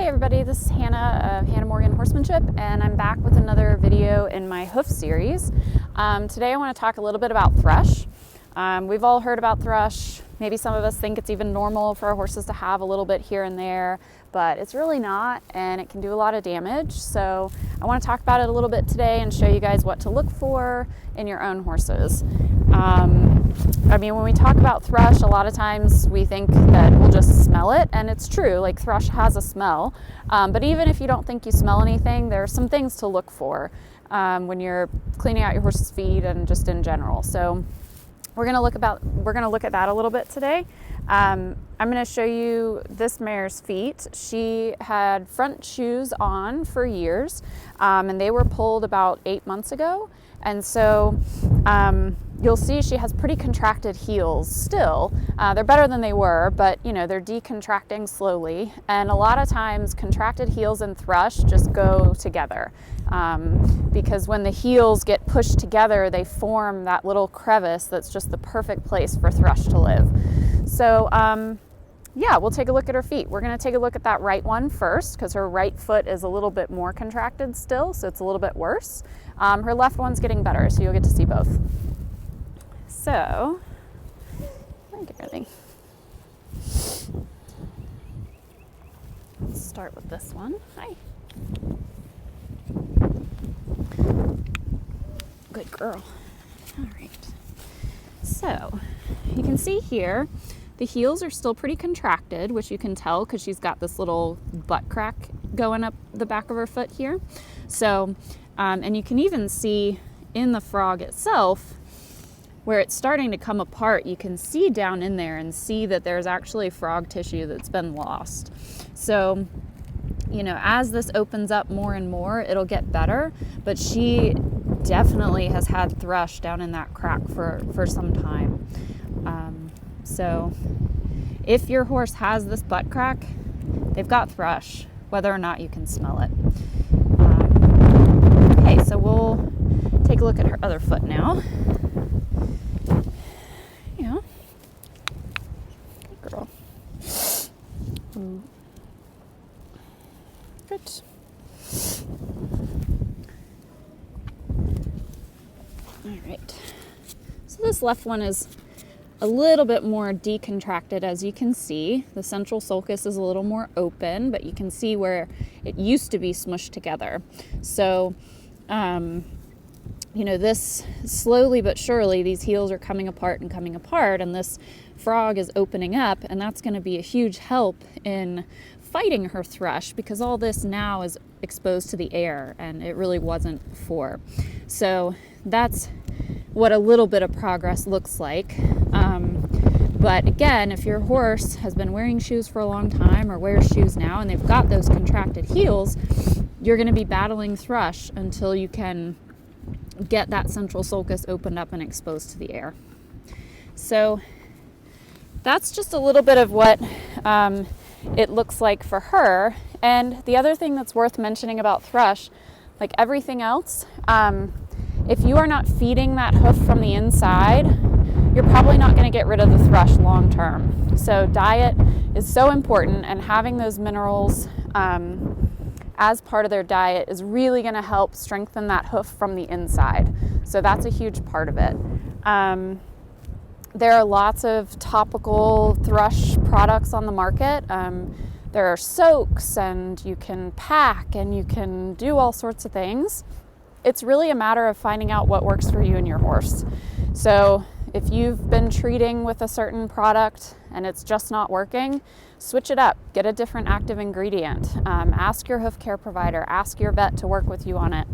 Hey everybody, this is Hannah of Hannah Morgan Horsemanship, and I'm back with another video in my Hoof series. Today I want to talk a little bit about Thrush. We've all heard about Thrush. Maybe some of us think it's even normal for our horses to have a little bit here and there, but it's really not, and it can do a lot of damage. So I want to talk about it a little bit today and show you guys what to look for in your own horses. When we talk about Thrush, a lot of times we think that we'll just smell it, and it's true, like Thrush has a smell. But even if you don't think you smell anything, there are some things to look for when you're cleaning out your horse's feet and just in general. So we're going to look at that a little bit today. I'm going to show you this mare's feet. She had front shoes on for years, and they were pulled about 8 months ago. And so you'll see she has pretty contracted heels still. They're better than they were, but they're decontracting slowly. And a lot of times contracted heels and Thrush just go together. Because when the heels get pushed together, they form that little crevice that's just the perfect place for Thrush to live. So yeah, we'll take a look at her feet. We're going to take a look at that right one first because her right foot is a little bit more contracted still, so it's a little bit worse. Her left one's getting better, so you'll get to see both. So, let me get ready. Let's start with this one. Hi. Good girl. All right. So, you can see here, the heels are still pretty contracted, which you can tell because she's got this little butt crack going up the back of her foot here. So, and you can even see in the frog itself, where it's starting to come apart, you can see down in there and see that there's actually frog tissue that's been lost. So, as this opens up more and more, it'll get better, but she definitely has had Thrush down in that crack for some time. So if your horse has this butt crack, they've got Thrush, whether or not you can smell it. Okay, so we'll take a look at her other foot now. Yeah. Good girl. Good. All right. So this left one is a little bit more decontracted, as you can see. The central sulcus is a little more open, but you can see where it used to be smushed together. So, this slowly but surely, these heels are coming apart, and this frog is opening up, and that's going to be a huge help in fighting her Thrush because all this now is exposed to the air, and it really wasn't before. So that's what a little bit of progress looks like. But again, if your horse has been wearing shoes for a long time or wears shoes now and they've got those contracted heels, you're going to be battling Thrush until you can get that central sulcus opened up and exposed to the air. So that's just a little bit of what it looks like for her. And the other thing that's worth mentioning about Thrush, like everything else, if you are not feeding that hoof from the inside, you're probably not going to get rid of the Thrush long term. So diet is so important, and having those minerals as part of their diet is really going to help strengthen that hoof from the inside. So that's a huge part of it. There are lots of topical Thrush products on the market. There are soaks, and you can pack, and you can do all sorts of things. It's really a matter of finding out what works for you and your horse. So if you've been treating with a certain product and it's just not working, switch it up. Get a different active ingredient. Ask your hoof care provider, ask your vet to work with you on it.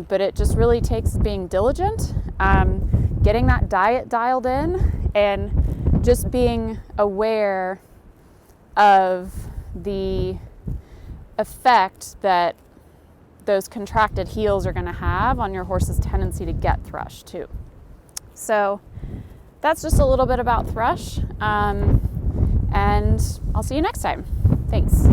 But it just really takes being diligent, getting that diet dialed in, and just being aware of the effect that those contracted heels are going to have on your horse's tendency to get Thrush too. So that's just a little bit about Thrush, and I'll see you next time. Thanks.